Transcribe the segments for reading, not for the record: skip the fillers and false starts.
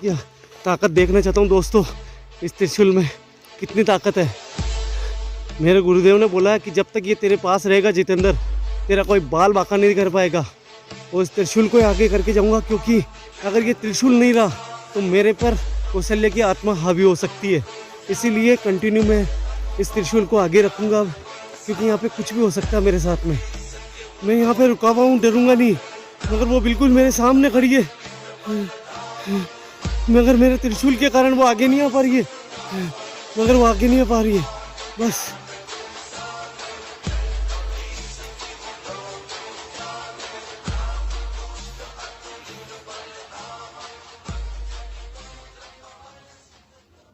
या ताकत देखना चाहता हूँ दोस्तों, इस त्रिशूल में कितनी ताकत है। मेरे गुरुदेव ने बोला है कि जब तक ये तेरे पास रहेगा जितेंद्र, तेरा कोई बाल बांका नहीं कर पाएगा। और इस त्रिशूल को आगे करके जाऊंगा, क्योंकि अगर ये त्रिशूल नहीं रहा तो मेरे पर कौशल्या की आत्मा हावी हो सकती है। इसीलिए कंटिन्यू मैं इस त्रिशूल को आगे रखूंगा अब, क्योंकि यहाँ पे कुछ भी हो सकता है मेरे साथ में। मैं यहाँ पे रुका हुआ हूँ, डरूंगा नहीं, मगर वो बिल्कुल मेरे सामने खड़ी है। मगर मेरे त्रिशूल के कारण वो आगे नहीं आ पा रही है, मगर वो आगे नहीं आ पा रही है बस।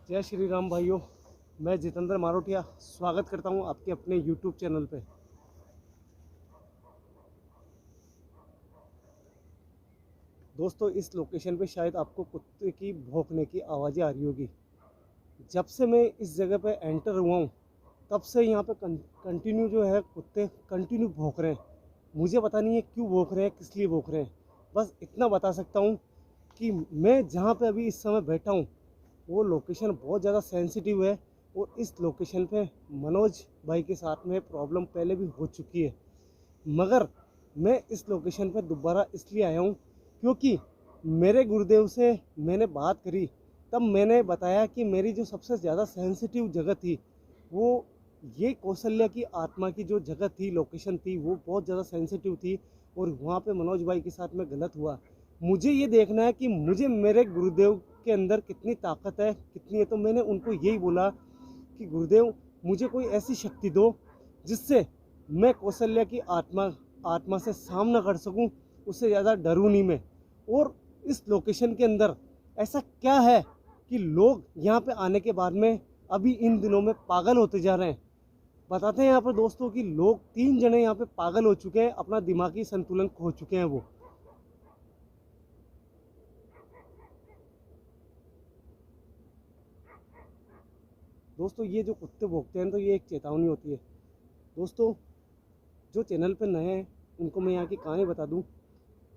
जय श्री राम भाइयों, मैं जितेंद्र मारोटिया स्वागत करता हूं आपके अपने YouTube चैनल पे। दोस्तों, इस लोकेशन पे शायद आपको कुत्ते की भौंकने की आवाज़ें आ रही होगी। जब से मैं इस जगह पे एंटर हुआ हूँ तब से यहाँ पे कंटिन्यू जो है कुत्ते कंटिन्यू भौंक रहे हैं। मुझे पता नहीं है क्यों भौंक रहे हैं, किस लिए भौंक रहे हैं। बस इतना बता सकता हूँ कि मैं जहाँ पे अभी इस समय बैठा हूँ वो लोकेशन बहुत ज़्यादा सेंसिटिव है, और इस लोकेशन पे मनोज भाई के साथ में प्रॉब्लम पहले भी हो चुकी है। मगर मैं इस लोकेशन पे दोबारा इसलिए आया हूँ क्योंकि मेरे गुरुदेव से मैंने बात करी, तब मैंने बताया कि मेरी जो सबसे ज़्यादा सेंसिटिव जगह थी वो ये कौशल्या की आत्मा की जो जगह थी, लोकेशन थी, वो बहुत ज़्यादा सेंसिटिव थी। और वहाँ पे मनोज भाई के साथ में गलत हुआ। मुझे ये देखना है कि मुझे मेरे गुरुदेव के अंदर कितनी ताकत है, कितनी है। तो मैंने उनको यही बोला कि गुरुदेव मुझे कोई ऐसी शक्ति दो जिससे मैं कौशल्या की आत्मा से सामना कर सकूं, उससे ज़्यादा डरूं नहीं मैं। और इस लोकेशन के अंदर ऐसा क्या है कि लोग यहाँ पे आने के बाद में अभी इन दिनों में पागल होते जा रहे हैं। बताते हैं यहाँ पर दोस्तों कि लोग 3 जने यहाँ पे पागल हो चुके हैं, अपना दिमागी संतुलन खो चुके हैं वो। दोस्तों, ये जो कुत्ते भौंकते हैं तो ये एक चेतावनी होती है। दोस्तों, जो चैनल पे नए हैं उनको मैं यहाँ की कहानी बता दूं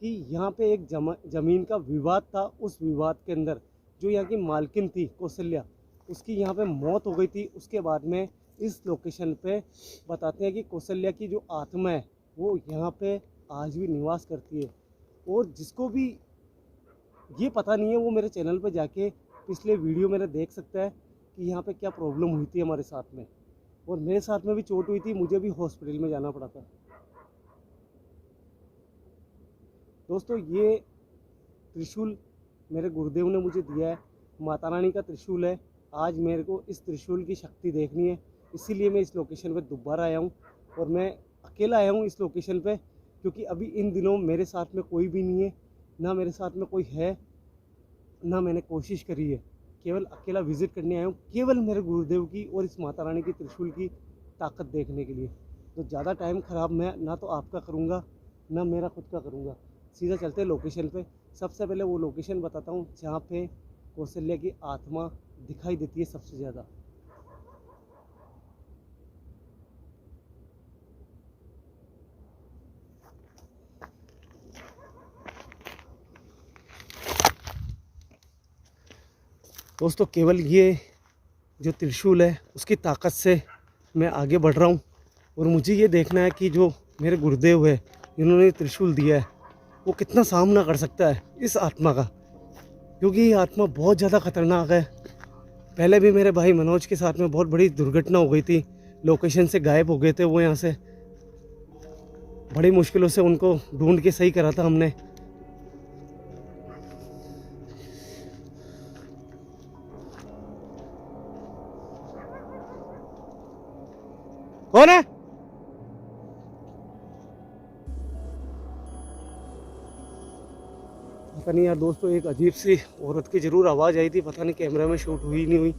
कि यहाँ पे एक ज़मीन का विवाद था। उस विवाद के अंदर जो यहाँ की मालकिन थी कौशल्या, उसकी यहाँ पे मौत हो गई थी। उसके बाद में इस लोकेशन पे बताते हैं कि कौशल्या की जो आत्मा है वो यहाँ पे आज भी निवास करती है। और जिसको भी ये पता नहीं है वो मेरे चैनल पे जाके पिछले वीडियो मेरे देख सकता है कि यहाँ पे क्या प्रॉब्लम हुई थी हमारे साथ में। और मेरे साथ में भी चोट हुई थी, मुझे भी हॉस्पिटल में जाना पड़ा था। दोस्तों, ये त्रिशूल मेरे गुरुदेव ने मुझे दिया है, माता रानी का त्रिशूल है। आज मेरे को इस त्रिशूल की शक्ति देखनी है, इसीलिए मैं इस लोकेशन पे दोबारा आया हूँ। और मैं अकेला आया हूँ इस लोकेशन पे, क्योंकि अभी इन दिनों मेरे साथ में कोई भी नहीं है, ना मेरे साथ में कोई है, ना मैंने कोशिश करी है। केवल अकेला विजिट करने आया हूँ, केवल मेरे गुरुदेव की और इस माता रानी की त्रिशूल की ताकत देखने के लिए। तो ज़्यादा टाइम ख़राब मैं ना तो आपका करूँगा ना मेरा खुद का करूँगा। सीधा चलते हैं लोकेशन पे। सबसे पहले वो लोकेशन बताता हूँ जहाँ पे कौशल्या की आत्मा दिखाई देती है सबसे ज़्यादा। दोस्तों, केवल ये जो त्रिशूल है उसकी ताकत से मैं आगे बढ़ रहा हूँ। और मुझे ये देखना है कि जो मेरे गुरुदेव है जिन्होंने त्रिशूल दिया है वो कितना सामना कर सकता है इस आत्मा का, क्योंकि ये आत्मा बहुत ज़्यादा खतरनाक है। पहले भी मेरे भाई मनोज के साथ में बहुत बड़ी दुर्घटना हो गई थी, लोकेशन से गायब हो गए थे वो। यहाँ से बड़ी मुश्किलों से उनको ढूंढ के सही करा था हमने। कौन है? पता नहीं यार दोस्तों, एक अजीब सी औरत की जरूर आवाज़ आई थी, पता नहीं कैमरा में शूट हुई नहीं हुई।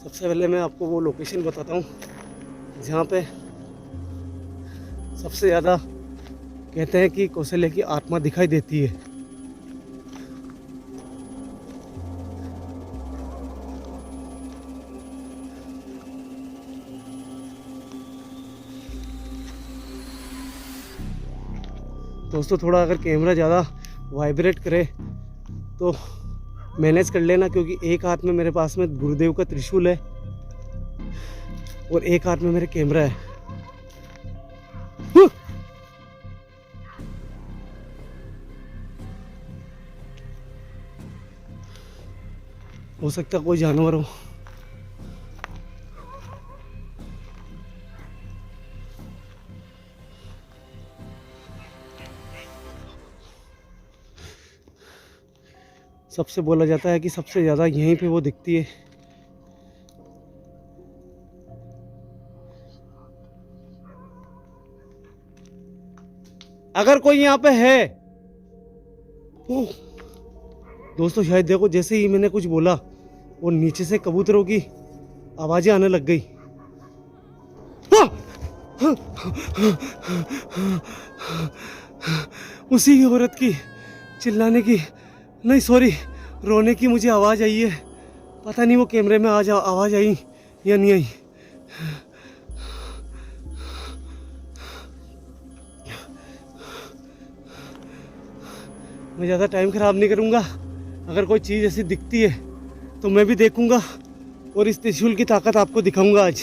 सबसे पहले मैं आपको वो लोकेशन बताता हूँ जहाँ पे सबसे ज़्यादा कहते हैं कि कौशल्या की आत्मा दिखाई देती है। दोस्तों थोड़ा अगर कैमरा ज़्यादा वाइब्रेट करे तो मैनेज कर लेना, क्योंकि एक हाथ में मेरे पास में गुरुदेव का त्रिशूल है और एक हाथ में मेरे कैमरा है। हो सकता कोई जानवर हो। सबसे बोला जाता है कि सबसे ज़्यादा यहीं पे वो दिखती है। अगर कोई यहाँ पे है दोस्तों, शायद देखो जैसे ही मैंने कुछ बोला और नीचे से कबूतरों की आवाजें आने लग गई। उसी औरत की चिल्लाने की, नहीं सॉरी, रोने की मुझे आवाज़ आई है। पता नहीं वो कैमरे में आवाज़ आई या नहीं आई। मैं ज़्यादा टाइम ख़राब नहीं करूँगा। अगर कोई चीज़ ऐसी दिखती है तो मैं भी देखूँगा और इस त्रिशूल की ताकत आपको दिखाऊँगा आज।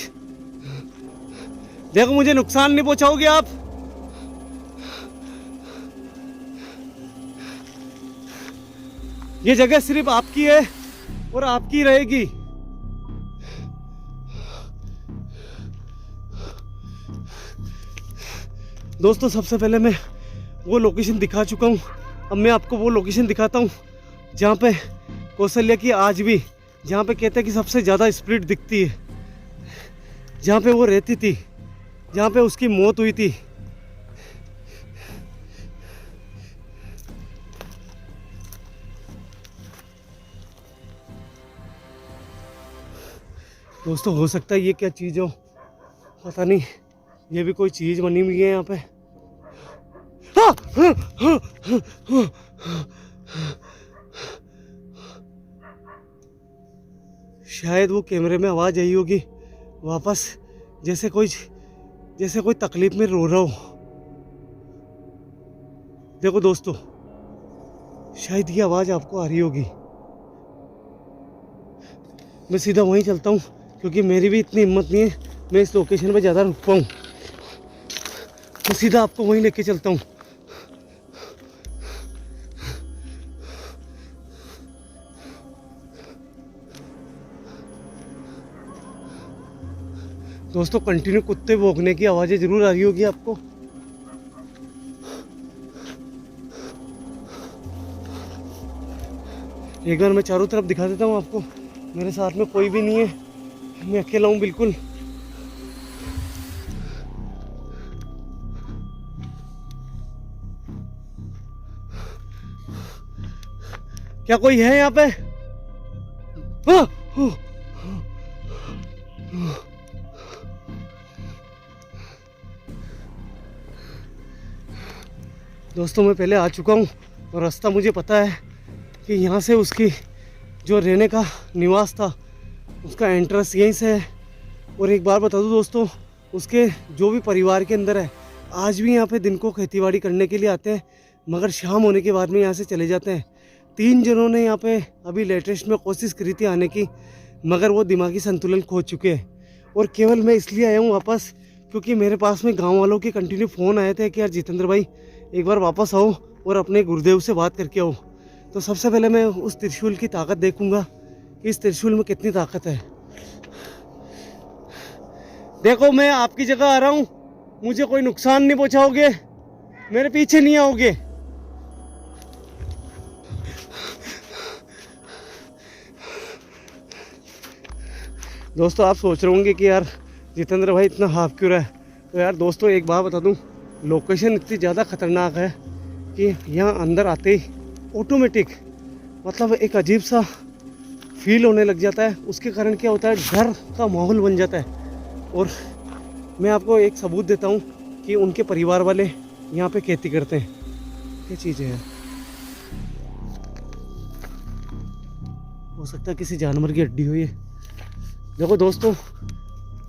देखो मुझे नुकसान नहीं पहुँचाओगे आप। ये जगह सिर्फ आपकी है और आपकी रहेगी। दोस्तों सबसे पहले मैं वो लोकेशन दिखा चुका हूँ। अब मैं आपको वो लोकेशन दिखाता हूँ जहाँ पे कौशल्या की आज भी, जहाँ पे कहते हैं कि सबसे ज़्यादा स्पिरिट दिखती है, जहाँ पे वो रहती थी, जहाँ पे उसकी मौत हुई थी। दोस्तों हो सकता है ये क्या चीज़ हो, पता नहीं, ये भी कोई चीज़ बनी हुई है यहाँ पे। शायद वो कैमरे में आवाज़ आई होगी वापस, जैसे कोई तकलीफ में रो रहा हो। देखो दोस्तों, शायद ये आवाज़ आपको आ रही होगी। मैं सीधा वहीं चलता हूँ, क्योंकि मेरी भी इतनी हिम्मत नहीं है मैं इस लोकेशन पे ज़्यादा रुक पाऊँ। मैं सीधा आपको वहीं लेके चलता हूँ। दोस्तों कंटिन्यू कुत्ते भौंकने की आवाज़ें ज़रूर आ रही होगी आपको। एक बार मैं चारों तरफ दिखा देता हूँ आपको। मेरे साथ में कोई भी नहीं है, मैं अकेला हूँ बिल्कुल। क्या कोई है यहाँ पे? दोस्तों मैं पहले आ चुका हूँ और रास्ता मुझे पता है कि यहाँ से उसकी जो रहने का निवास था उसका एंट्रेंस यहीं से है। और एक बार बता दूँ दोस्तों, उसके जो भी परिवार के अंदर है आज भी यहाँ पे दिन को खेतीबाड़ी करने के लिए आते हैं, मगर शाम होने के बाद में यहाँ से चले जाते हैं। 3 जनों ने यहाँ पे अभी लेटेस्ट में कोशिश करी थी आने की, मगर वो दिमागी संतुलन खो चुके हैं। और केवल मैं इसलिए आया हूँ वापस क्योंकि मेरे पास में गाँव वालों के कंटिन्यू फ़ोन आए थे कि यार जितेंद्र भाई एक बार वापस आओ और अपने गुरुदेव से बात करके आओ। तो सबसे पहले मैं उस त्रिशूल की ताकत देखूंगा कि इस त्रिशूल में कितनी ताकत है। देखो मैं आपकी जगह आ रहा हूँ, मुझे कोई नुकसान नहीं पहुंचाओगे, मेरे पीछे नहीं आओगे। दोस्तों आप सोच रहे होंगे कि यार जितेंद्र भाई इतना हाफ क्यों रहा है। तो यार दोस्तों एक बात बता दूं, लोकेशन इतनी ज़्यादा ख़तरनाक है कि यहाँ अंदर आते ही ऑटोमेटिक मतलब एक अजीब सा फील होने लग जाता है। उसके कारण क्या होता है, डर का माहौल बन जाता है। और मैं आपको एक सबूत देता हूँ कि उनके परिवार वाले यहाँ पे खेती करते हैं। क्या चीज़ है, हो सकता है किसी जानवर की हड्डी हो ये। देखो दोस्तों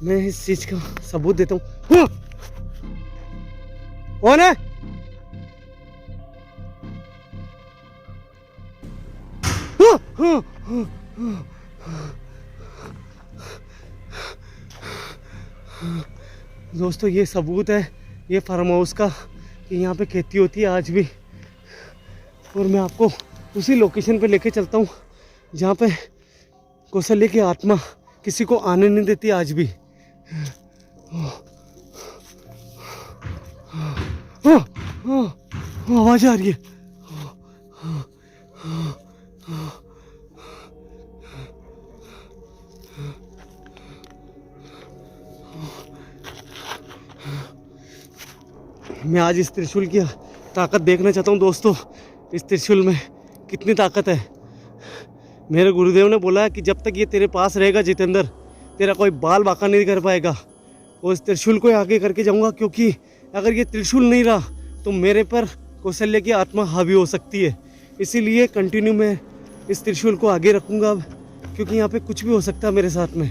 मैं इस चीज़ का सबूत देता हूँ। कौन है? दोस्तों ये सबूत है ये फार्म हाउस का कि यहाँ पे खेती होती है आज भी। और मैं आपको उसी लोकेशन पे लेके चलता हूँ जहाँ पे कौशल्य की आत्मा किसी को आने नहीं देती आज भी। आवाज़ आ रही है। मैं आज इस त्रिशूल की ताकत देखना चाहता हूँ दोस्तों। इस त्रिशूल में कितनी ताकत है। मेरे गुरुदेव ने बोला कि जब तक ये तेरे पास रहेगा जितेंद्र, तेरा कोई बाल बाका नहीं कर पाएगा। और इस त्रिशूल को आगे करके जाऊँगा, क्योंकि अगर ये त्रिशूल नहीं रहा तो मेरे पर कौशल्य की आत्मा हावी हो सकती है। इसीलिए कंटिन्यू मैं इस त्रिशूल को आगे रखूँगा अब, क्योंकि यहाँ पे कुछ भी हो सकता है मेरे साथ में।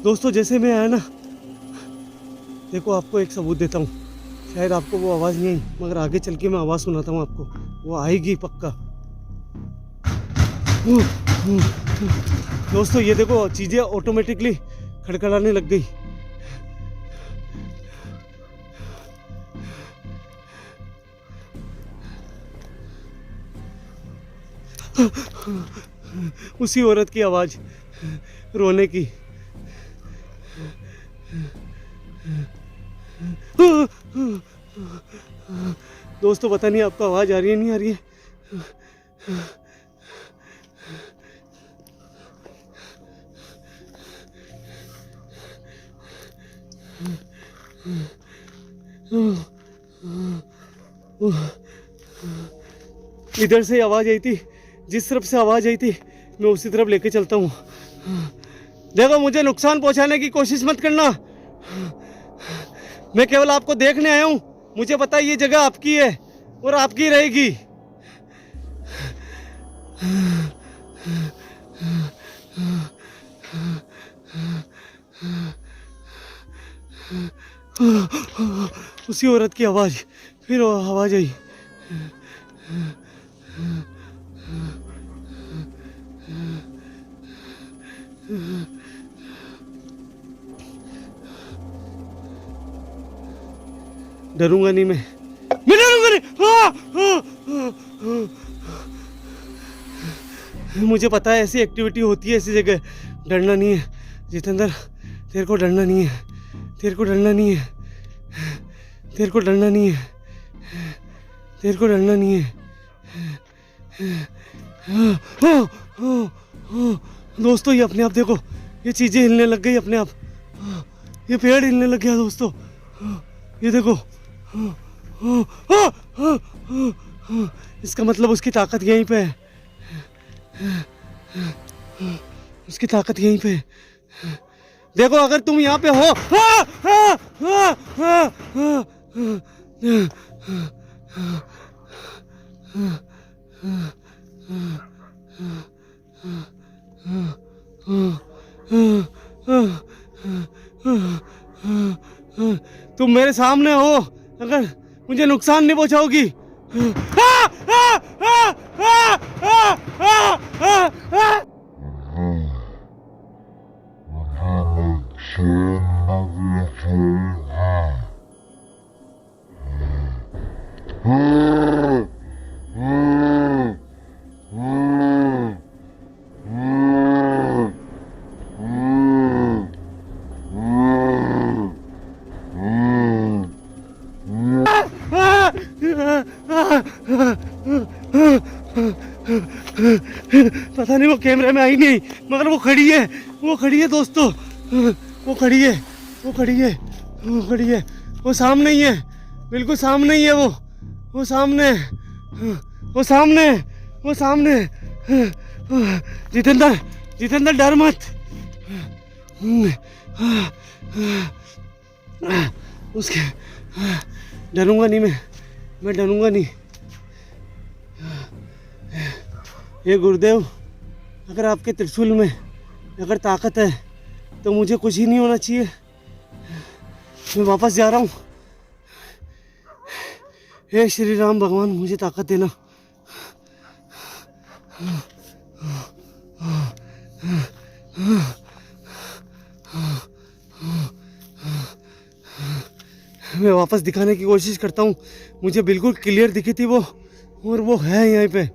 दोस्तों जैसे मैं आया ना, देखो आपको एक सबूत देता हूँ। शायद आपको वो आवाज़ नहीं आई, मगर आगे चल के मैं आवाज़ सुनाता हूँ आपको, वो आएगी पक्का। दोस्तों ये देखो चीज़ें ऑटोमेटिकली खड़खड़ाने लग गई। उसी औरत की आवाज़ रोने की। दोस्तों पता नहीं आपको आवाज़ आ रही है नहीं आ रही है। इधर से आवाज़ आई थी, जिस तरफ से आवाज़ आई थी मैं उसी तरफ लेके चलता हूँ। देखो मुझे नुकसान पहुँचाने की कोशिश मत करना, मैं केवल आपको देखने आया हूँ। मुझे पता है ये जगह आपकी है और आपकी रहेगी। उसी औरत की आवाज़, फिर आवाज़ आई। डरूंगा नहीं मैं डरूंगा नहीं। मुझे पता है ऐसी एक्टिविटी होती है ऐसी जगह। डरना नहीं है जितेंद्र, तेरे को डरना नहीं है, तेरे को डरना नहीं है, तेरे को डरना नहीं है, तेरे को डरना नहीं है। दोस्तों ये अपने आप देखो, ये चीज़ें हिलने लग गई अपने आप। ये पेड़ हिलने लग गया दोस्तों, ये देखो। इसका मतलब उसकी ताकत यहीं पे है, उसकी ताकत यहीं पे है। देखो अगर तुम यहाँ पे हो, तुम मेरे सामने हो, अगर मुझे नुकसान नहीं पहुंचाओगी। पता नहीं वो कैमरे में आई नहीं, मगर वो खड़ी है, वो खड़ी है दोस्तों, वो खड़ी है, वो खड़ी है, वो खड़ी है। वो सामने ही है, बिल्कुल सामने ही है वो सामने, वो सामने, वो सामने। जितेंद्र, जितेंद्र डर मत। उसके डरूंगा नहीं मैं डरूंगा नहीं। ये गुरुदेव, अगर आपके त्रिशूल में अगर ताकत है तो मुझे कुछ ही नहीं होना चाहिए। मैं वापस जा रहा हूँ। हे श्री राम भगवान, मुझे ताकत देना। मैं वापस दिखाने की कोशिश करता हूँ। मुझे बिल्कुल क्लियर दिखी थी वो, और वो है यहीं पे।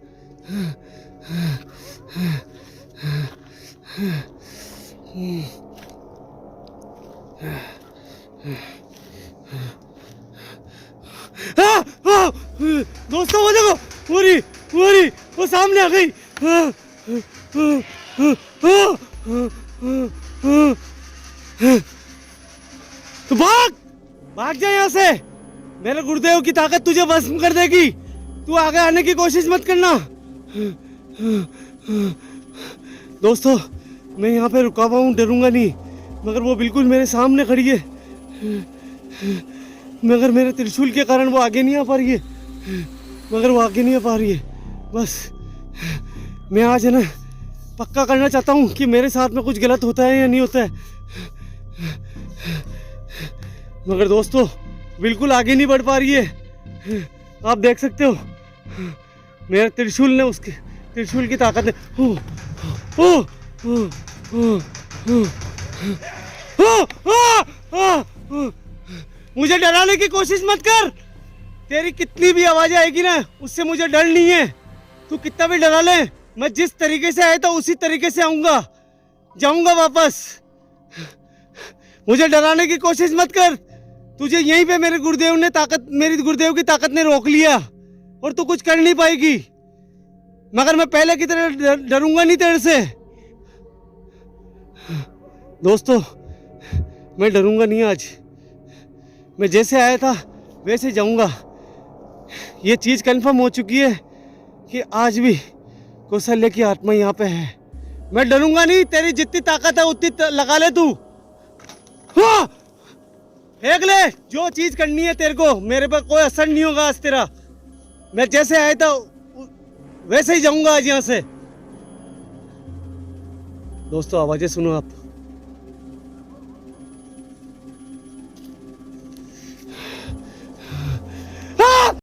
दोस्तों वो देखो, वो सामने आ गई। तो भाग जा यहाँ से। मेरे गुरुदेव की ताकत तुझे भस्म कर देगी। तू आगे आने की कोशिश मत करना। दोस्तों मैं यहाँ पे रुका हुआ हूँ, डरूंगा नहीं, मगर वो बिल्कुल मेरे सामने खड़ी है। मगर मेरे त्रिशूल के कारण वो आगे नहीं आ पा रही है। बस मैं आज है ना पक्का करना चाहता हूँ कि मेरे साथ में कुछ गलत होता है या नहीं होता है। मगर दोस्तों बिल्कुल आगे नहीं बढ़ पा रही है। आप देख सकते हो मेरे त्रिशूल ने, उसके त्रिशूल की ताकत ने। मुझे डराने की कोशिश मत कर। तेरी कितनी भी आवाजें आएगी ना, उससे मुझे डर नहीं है। तू कितना भी डरा ले, मैं जिस तरीके से आया था उसी तरीके से आऊंगा, जाऊंगा वापस। मुझे डराने की कोशिश मत कर। तुझे यहीं पे मेरे गुरुदेव की ताकत ने रोक लिया, और तू कुछ कर नहीं पाएगी। मगर मैं पहले की तरह डरूंगा नहीं तेरे से। दोस्तों मैं डरूंगा नहीं आज। मैं जैसे आया था वैसे जाऊंगा। ये चीज कंफर्म हो चुकी है कि आज भी कौशल्या की आत्मा यहाँ पे है। मैं डरूंगा नहीं। तेरी जितनी ताकत है उतनी लगा ले तू। फेंक ले जो चीज करनी है तेरे को। मेरे पर कोई असर नहीं होगा आज तेरा। मैं जैसे आया था वैसे ही जाऊंगा आज यहाँ से। दोस्तों आवाजें सुनो आप।